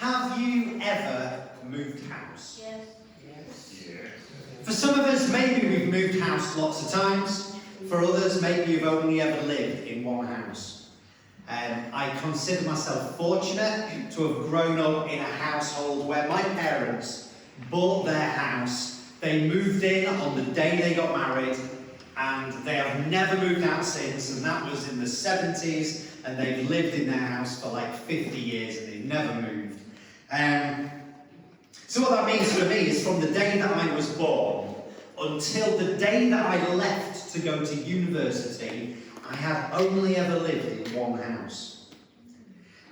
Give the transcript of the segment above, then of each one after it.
Have you ever moved house? Yes. For some of us, maybe we've moved house lots of times. For others, maybe you've only ever lived in one house. I consider myself fortunate to have grown up in a household where my parents bought their house. They moved in on the day they got married, and they have never moved out since, and that was in the 70s, and they've lived in their house for like 50 years and they've never moved. So what that means for me is from the day that I was born until the day that I left to go to university, I had only ever lived in one house.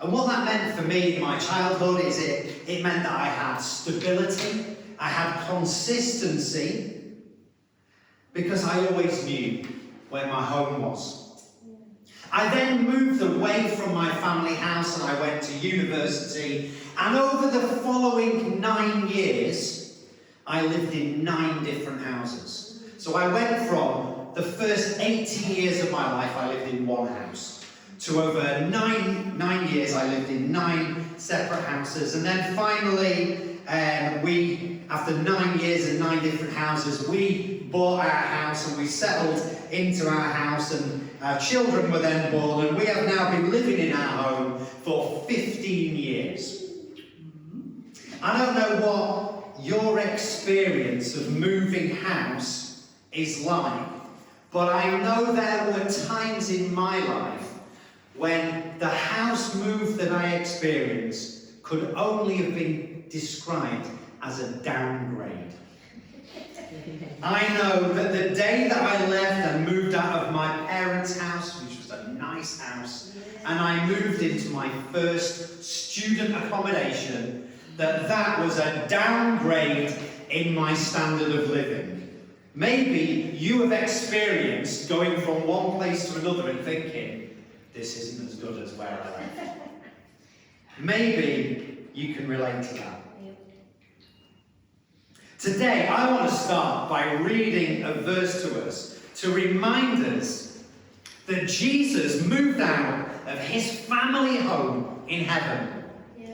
And what that meant for me in my childhood is it meant that I had stability, I had consistency, because I always knew where my home was. I then moved away from my family house and I went to university, and over the following 9 years, I lived in 9 different houses. So I went from the first 18 years of my life, I lived in one house, to over nine years, I lived in 9 separate houses, and then finally, after 9 years and 9 different houses, we bought our house and we settled into our house, and our children were then born, and we have now been living in our home for 15 years. I don't know what your experience of moving house is like, but I know there were times in my life when the house move that I experienced could only have been described as a downgrade. I know that the day that I left and moved out of my parents' house, which was a nice house, and I moved into my first student accommodation, that was a downgrade in my standard of living. Maybe you have experienced going from one place to another and thinking, this isn't as good as where I left. Maybe you can relate to that. Today, I want to start by reading a verse to us to remind us that Jesus moved out of his family home in heaven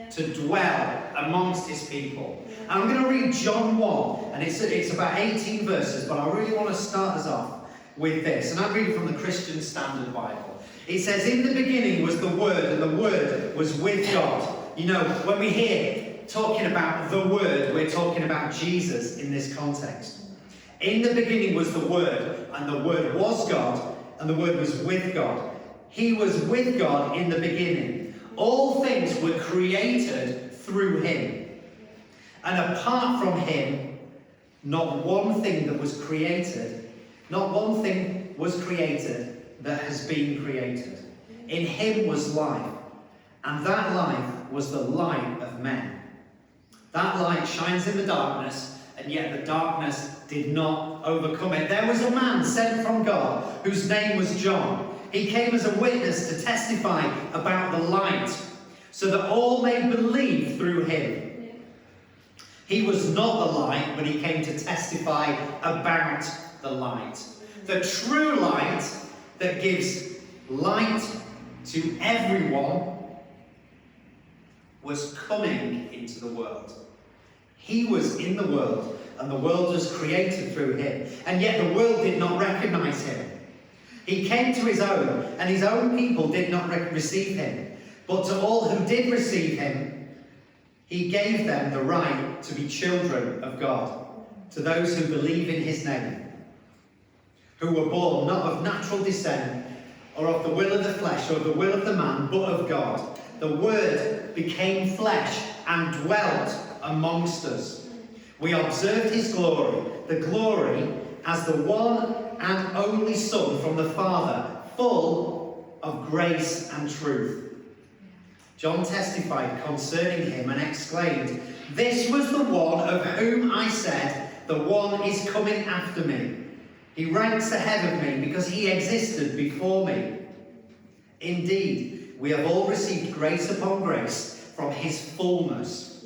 to dwell amongst his people. And I'm going to read John 1, and it's about 18 verses, but I really want to start us off with this. And I'm reading from the Christian Standard Bible. It says, in the beginning was the Word, and the Word was with God. You know, when we hear talking about the Word, we're talking about Jesus in this context. In the beginning was the Word, and the Word was God, and the Word was with God. He was with God in the beginning. All things were created through him. And apart from him, not one thing was created that has been created. In him was life, and that life was the light of men. That light shines in the darkness, and yet the darkness did not overcome it. There was a man sent from God whose name was John. He came as a witness to testify about the light, so that all may believe through him. He was not the light, but he came to testify about the light. The true light that gives light to everyone was coming into the world. He was in the world, and the world was created through him, and yet the world did not recognize him. He came to his own, and his own people did not receive him. But to all who did receive him, he gave them the right to be children of God, to those who believe in his name, who were born not of natural descent, or of the will of the flesh, or the will of the man, but of God. The Word became flesh and dwelt amongst us. We observed his glory, the glory as the one and only Son from the Father, full of grace and truth. John testified concerning him and exclaimed, "This was the one of whom I said, the one is coming after me. He ranks ahead of me because he existed before me." Indeed, we have all received grace upon grace from his fullness.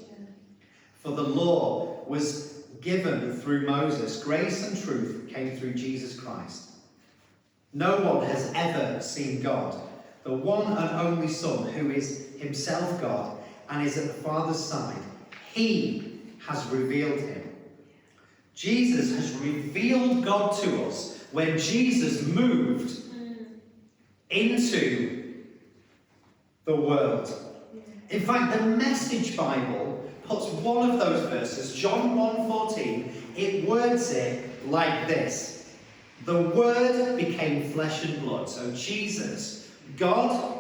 For the law was given through Moses. Grace and truth came through Jesus Christ. No one has ever seen God, the one and only Son, who is himself God and is at the Father's side. He has revealed him. Jesus has revealed God to us when Jesus moved into the world. In fact, the Message Bible puts one of those verses, John 1:14, it words it like this. The Word became flesh and blood. So Jesus, God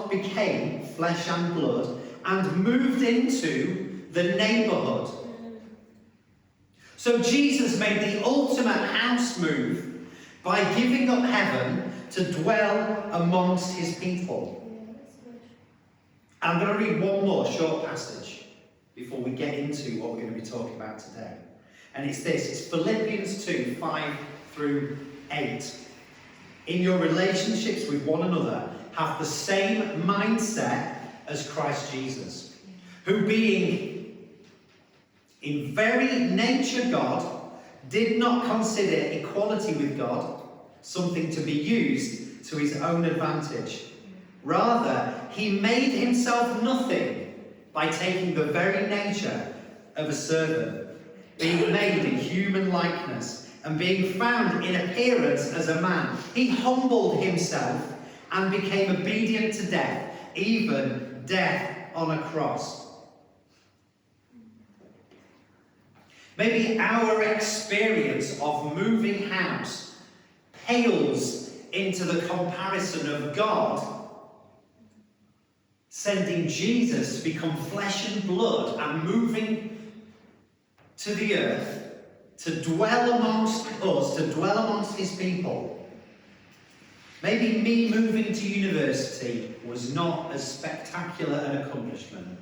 became flesh and blood and moved into the neighbourhood. So Jesus made the ultimate house move by giving up heaven to dwell amongst his people. I'm going to read one more short passage before we get into what we're going to be talking about today. And it's this. It's Philippians 2, 5 through 8. In your relationships with one another, have the same mindset as Christ Jesus, who being in very nature God, did not consider equality with God something to be used to his own advantage. Rather, he made himself nothing by taking the very nature of a servant, being made in human likeness, and being found in appearance as a man. He humbled himself and became obedient to death, even death on a cross. Maybe our experience of moving house pales into the comparison of God sending Jesus to become flesh and blood and moving to the earth to dwell amongst us, to dwell amongst his people. Maybe me moving to university was not as spectacular an accomplishment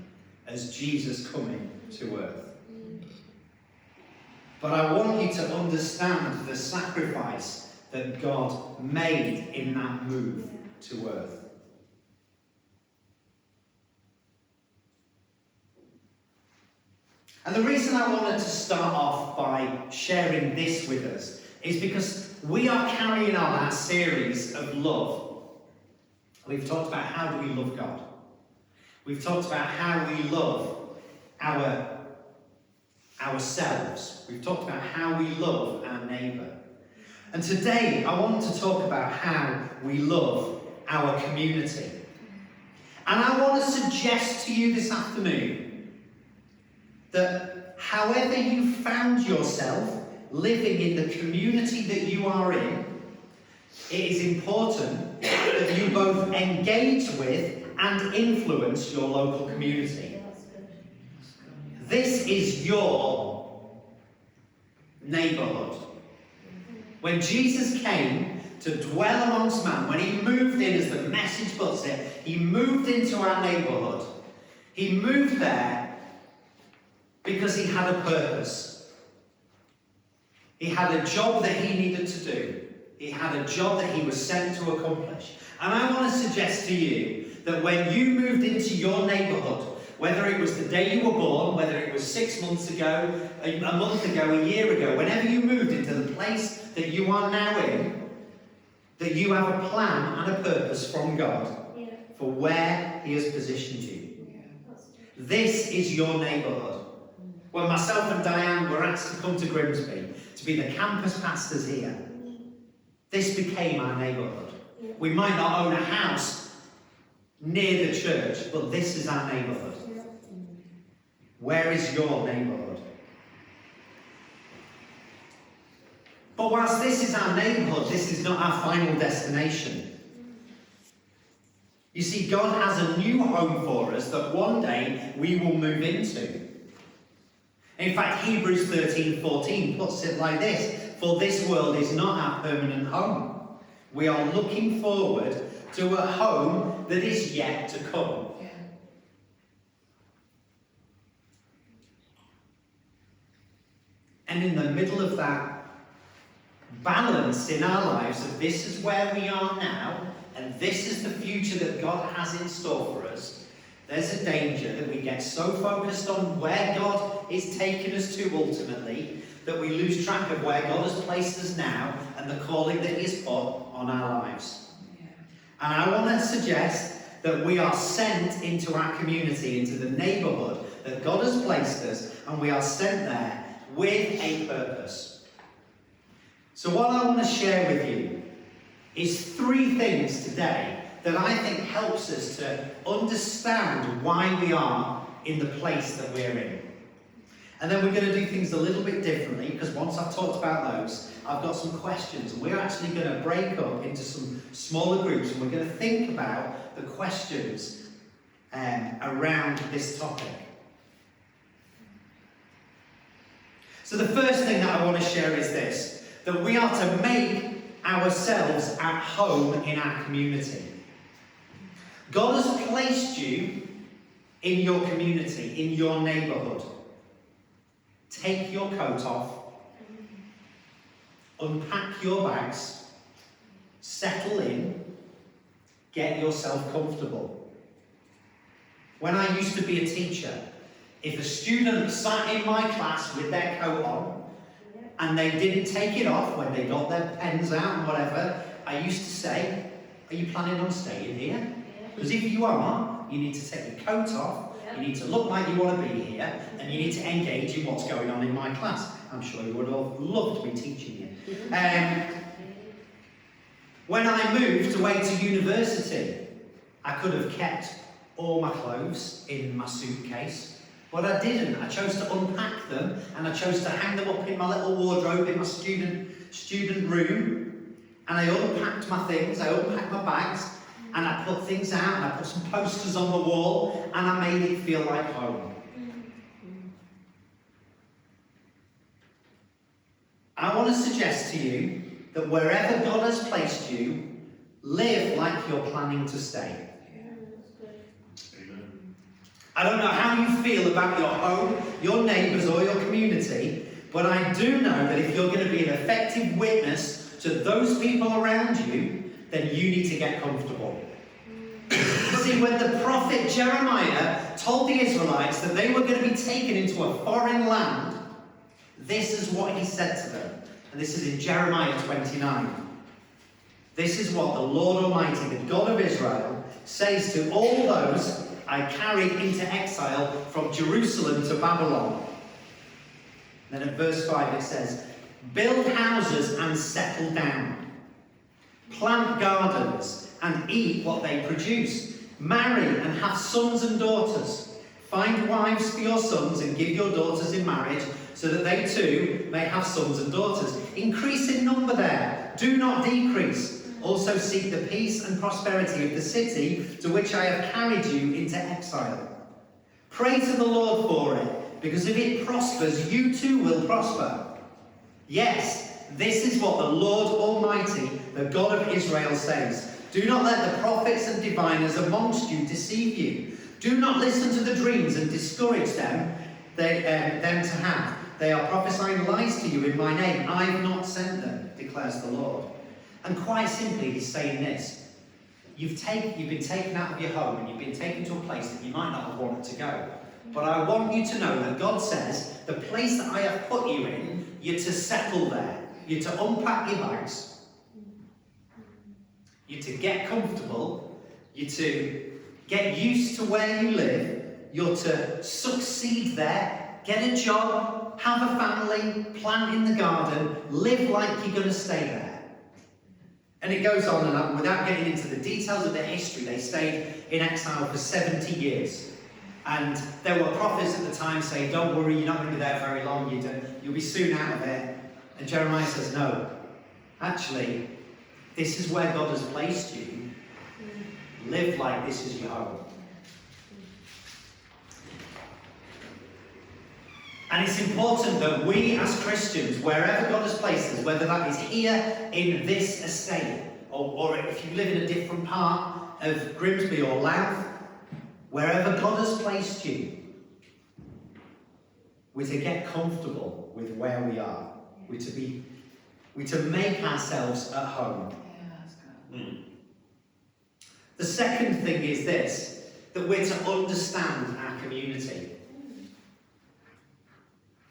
as Jesus coming to earth. But I want you to understand the sacrifice that God made in that move to earth. And the reason I wanted to start off by sharing this with us is because we are carrying on our series of love. We've talked about how do we love God. We've talked about how we love ourselves. We've talked about how we love our neighbour. And today I want to talk about how we love our community. And I want to suggest to you this afternoon that however you found yourself living in the community that you are in, it is important that you both engage with and influence your local community. This is your neighbourhood. When Jesus came to dwell amongst man, when he moved in, as the message puts it, he moved into our neighbourhood. He moved there because he had a purpose. He had a job that he needed to do. He had a job that he was sent to accomplish. And I want to suggest to you that when you moved into your neighbourhood, whether it was the day you were born, whether it was 6 months ago, a month ago, a year ago, whenever you moved into the place that you are now in, that you have a plan and a purpose from God for where he has positioned you. This is your neighbourhood. When myself and Diane were asked to come to Grimsby to be the campus pastors here, this became our neighbourhood. We might not own a house near the church, but this is our neighbourhood. Where is your neighbourhood? But whilst this is our neighbourhood, this is not our final destination. You see, God has a new home for us that one day we will move into. In fact, Hebrews 13:14 puts it like this: for this world is not our permanent home. We are looking forward to a home that is yet to come. And in the middle of that balance in our lives of this is where we are now, and this is the future that God has in store for us, there's a danger that we get so focused on where God is taking us to ultimately that we lose track of where God has placed us now and the calling that he has put on our lives. And I want to suggest that we are sent into our community, into the neighbourhood that God has placed us, and we are sent there with a purpose. So what I want to share with you is 3 things today that I think helps us to understand why we are in the place that we're in. And then we're going to do things a little bit differently, because once I've talked about those, I've got some questions, and we're actually going to break up into some smaller groups, and we're going to think about the questions around this topic. So the first thing that I want to share is this, that we are to make ourselves at home in our community. God has placed you in your community, in your neighbourhood. Take your coat off, unpack your bags, settle in, get yourself comfortable. When I used to be a teacher, if a student sat in my class with their coat on and they didn't take it off when they got their pens out and whatever, I used to say, are you planning on staying here? Because if you are, you need to take your coat off, you need to look like you want to be here, and you need to engage in what's going on in my class. I'm sure you would have loved me teaching you. When I moved away to university, I could have kept all my clothes in my suitcase, but I didn't. I chose to unpack them, and I chose to hang them up in my little wardrobe in my student room, and I unpacked my things, I unpacked my bags, and I put things out, and I put some posters on the wall, and I made it feel like home. I want to suggest to you that wherever God has placed you, live like you're planning to stay. I don't know how you feel about your home, your neighbours, or your community, but I do know that if you're going to be an effective witness to those people around you, then you need to get comfortable. See, when the prophet Jeremiah told the Israelites that they were going to be taken into a foreign land, this is what he said to them. And this is in Jeremiah 29. This is what the Lord Almighty, the God of Israel, says to all those I carried into exile from Jerusalem to Babylon. Then at verse 5 it says, build houses and settle down. Plant gardens and eat what they produce. Marry and have sons and daughters. Find wives for your sons and give your daughters in marriage, so that they too may have sons and daughters. Increase in number there, do not decrease. Also seek the peace and prosperity of the city to which I have carried you into exile. Pray to the Lord for it, because if it prospers, you too will prosper. Yes, this is what the Lord Almighty, the God of Israel, says. Do not let the prophets and diviners amongst you deceive you. Do not listen to the dreams and discourage them to have. They are prophesying lies to you in my name. I have not sent them, declares the Lord. And quite simply, he's saying this. You've been taken out of your home, and you've been taken to a place that you might not have wanted to go. But I want you to know that God says, the place that I have put you in, you're to settle there. You're to unpack your bags. You're to get comfortable. You're to get used to where you live. You're to succeed there. Get a job. Have a family. Plant in the garden. Live like you're going to stay there. And it goes on and on. Without getting into the details of the history, they stayed in exile for 70 years. And there were prophets at the time saying, don't worry, you're not going to be there very long. You'll be soon out of it. And Jeremiah says, no. Actually, this is where God has placed you. Live like this is your home. And it's important that we as Christians, wherever God has placed us, whether that is here in this estate, or if you live in a different part of Grimsby or Louth, wherever God has placed you, we're to get comfortable with where we are. We're to make ourselves at home. The second thing is this, that we're to understand our community.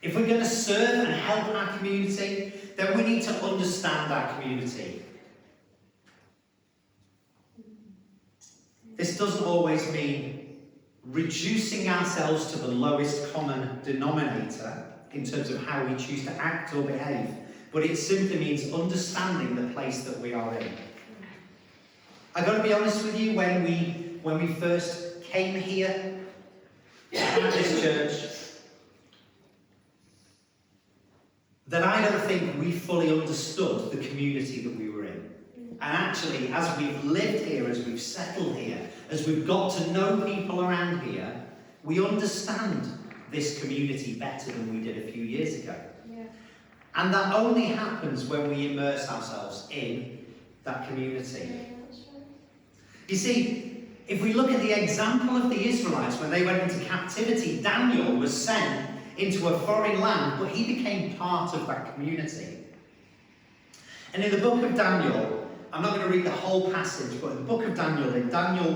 If we're going to serve and help our community, then we need to understand our community. This doesn't always mean reducing ourselves to the lowest common denominator in terms of how we choose to act or behave, but it simply means understanding the place that we are in. I've got to be honest with you, when we first came here at this church, that I don't think we fully understood the community that we were in. And actually, as we've lived here, as we've settled here, as we've got to know people around here, we understand this community better than we did a few years ago. Yeah. And that only happens when we immerse ourselves in that community. Yeah, that's right. You see, if we look at the example of the Israelites when they went into captivity, Daniel was sent into a foreign land, but he became part of that community. And in the book of Daniel, I'm not going to read the whole passage, but in the book of Daniel, in Daniel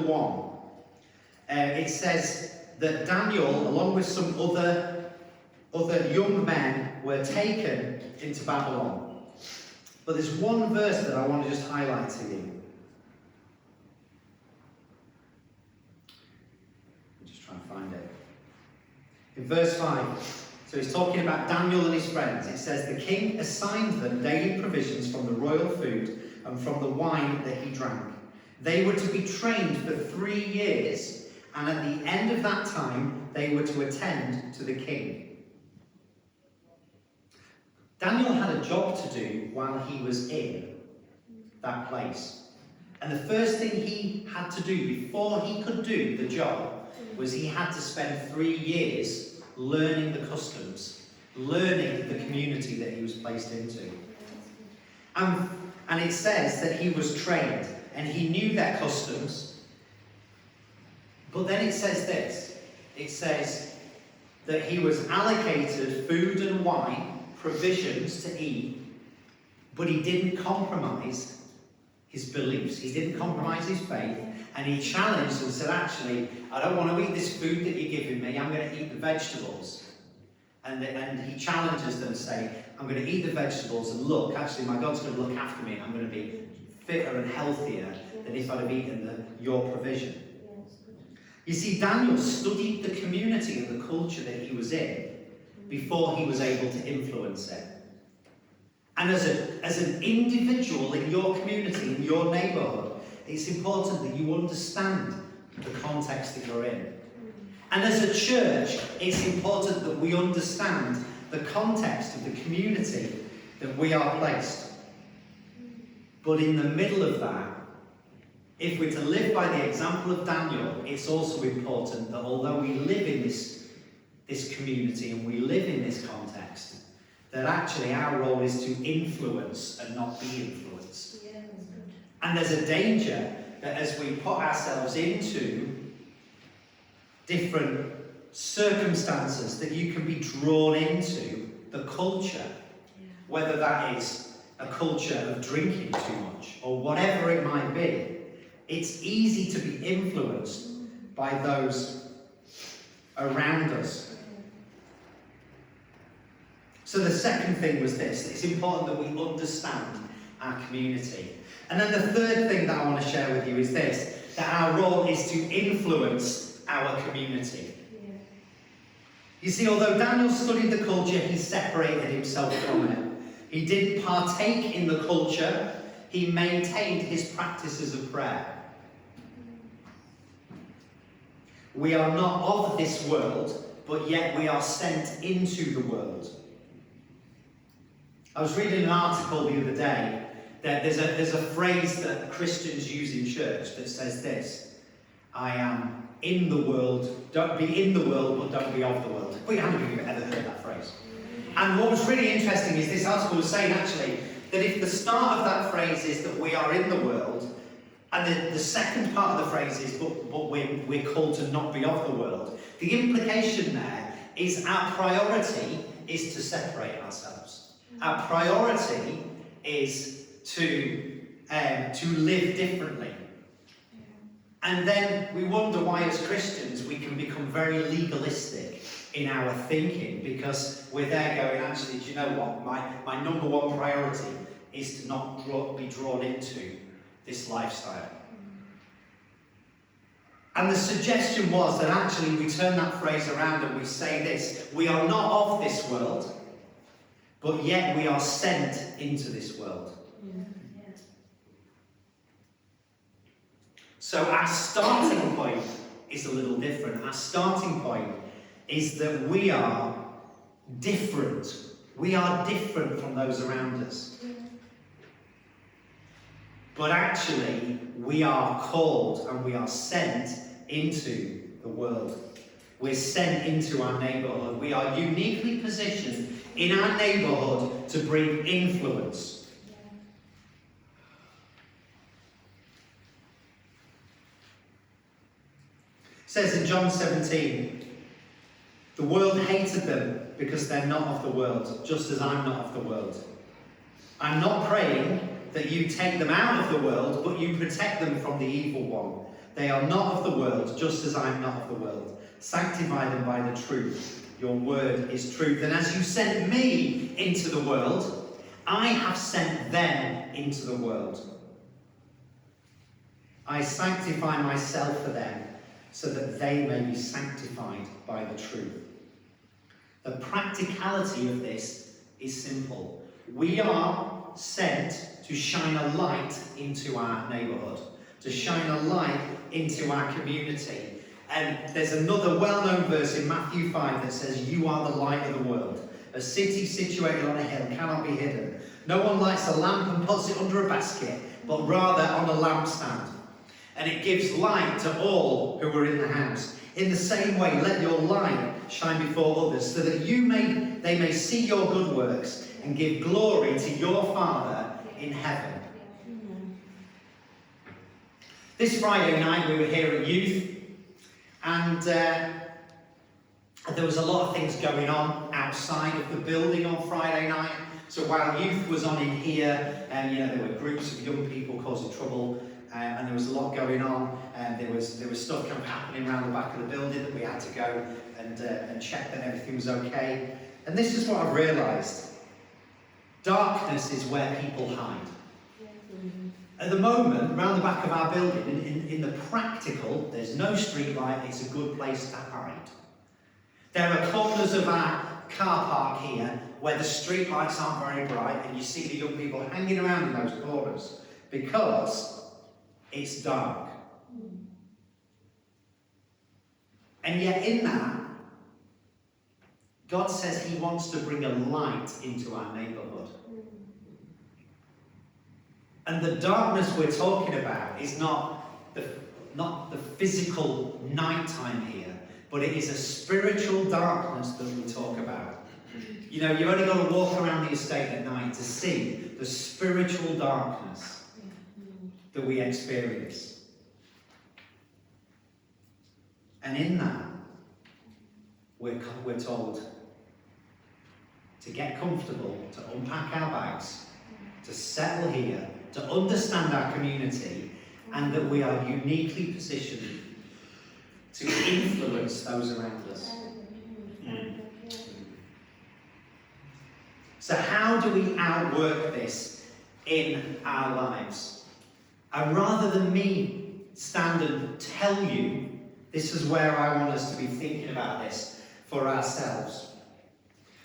1, it says that Daniel, along with some other young men, were taken into Babylon. But there's one verse that I want to just highlight to you. I'll just try and find it. In verse 5, so he's talking about Daniel and his friends. It says, the king assigned them daily provisions from the royal food and from the wine that he drank. They were to be trained for 3 years, and at the end of that time, they were to attend to the king. Daniel had a job to do while he was in that place. And the first thing he had to do before he could do the job was he had to spend 3 years learning the customs, learning the community that he was placed into. And it says that he was trained and he knew their customs. But then it says this. It says that he was allocated food and wine, provisions to eat, but he didn't compromise his beliefs. He didn't compromise his faith. And he challenged and said, actually, I don't want to eat this food that you're giving me. I'm going to eat the vegetables. And he challenges them, saying, I'm going to eat the vegetables, and look, actually, my God's going to look after me. I'm going to be fitter and healthier than if I'd have eaten your provision. You see, Daniel studied the community and the culture that he was in before he was able to influence it. And as an individual in your community, in your neighbourhood, it's important that you understand the context that you're in. And as a church, it's important that we understand the context of the community that we are placed. But in the middle of that, if we're to live by the example of Daniel, it's also important that although we live in this community and we live in this context, that actually our role is to influence and not be influenced. Yeah, that's good. And there's a danger that as we put ourselves into different circumstances, that you can be drawn into the culture, whether that is a culture of drinking too much or whatever it might be. It's easy to be influenced by those around us. So the second thing was this: it's important that we understand our community. And then the third thing that I want to share with you is this: that our role is to influence our community. Yeah. You see, although Daniel studied the culture, he separated himself from it. He didn't partake in the culture, he maintained his practices of prayer. We are not of this world, but yet we are sent into the world. I was reading an article the other day that there's a phrase that Christians use in church that says this: I am in the world, don't be in the world, but don't be of the world. But how many of you have ever heard that phrase? And what was really interesting is this article was saying actually that if the start of that phrase is that we are in the world, and the second part of the phrase is but we're called to not be of the world, the implication there is our priority is to separate ourselves. Our priority is to live differently. And then we wonder why as Christians we can become very legalistic in our thinking, because we're there going, actually, do you know what? My number one priority is to not be drawn into this lifestyle. And the suggestion was that actually we turn that phrase around and we say this: we are not of this world, but yet we are sent into this world. So our starting point is a little different. Our starting point is that we are different. We are different from those around us. But actually, we are called and we are sent into the world. We're sent into our neighbourhood. We are uniquely positioned in our neighbourhood to bring influence. It says in John 17, the world hated them because they're not of the world, just as I'm not of the world. I'm not praying that you take them out of the world, but you protect them from the evil one. They are not of the world, just as I'm not of the world. Sanctify them by the truth. Your word is truth. And as you sent me into the world, I have sent them into the world. I sanctify myself for them, so that they may be sanctified by the truth. The practicality of this is simple. We are sent to shine a light into our neighbourhood, to shine a light into our community. And there's another well-known verse in Matthew 5 that says, you are the light of the world. A city situated on a hill cannot be hidden. No one lights a lamp and puts it under a basket, but rather on a lampstand. And it gives light to all who are in the house. In the same way, let your light shine before others, so that they may see your good works and give glory to your Father in heaven. This Friday night we were here at youth, and there was a lot of things going on outside of the building on Friday night. So while youth was on in here, there were groups of young people causing trouble, and there was a lot going on, and there was stuff kind of happening around the back of the building that we had to go and check that everything was okay. And this is what I've realised. Darkness is where people hide. At the moment, around the back of our building, in the practical, there's no street light, it's a good place to hide. There are corners of our car park here where the street lights aren't very bright, and you see the young people hanging around in those corners because it's dark. And yet in that, God says he wants to bring a light into our neighbourhood. And the darkness we're talking about is not the physical nighttime here, but it is a spiritual darkness that we talk about. You've only got to walk around the estate at night to see the spiritual darkness that we experience. And in that, we're told to get comfortable, to unpack our bags, to settle here, to understand our community, and that we are uniquely positioned to influence those around us. So how do we outwork this in our lives? And rather than me stand and tell you, this is where I want us to be thinking about this for ourselves.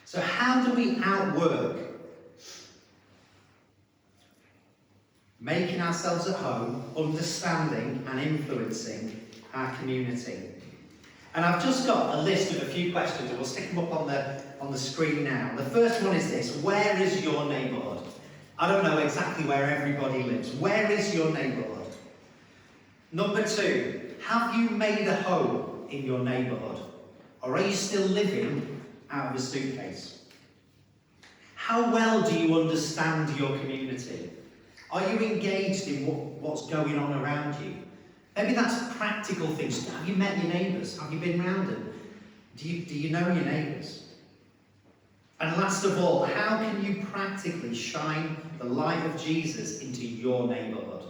So how do we outwork making ourselves at home, understanding and influencing our community? And I've just got a list of a few questions, and we'll stick them up on the screen now. The first one is this: where is your neighbourhood? I don't know exactly where everybody lives. Where is your neighbourhood? Number 2, have you made a home in your neighbourhood? Or are you still living out of a suitcase? How well do you understand your community? Are you engaged in what's going on around you? Maybe that's practical things. Have you met your neighbours? Have you been round them? Do you know your neighbours? And last of all, how can you practically shine the light of Jesus into your neighbourhood?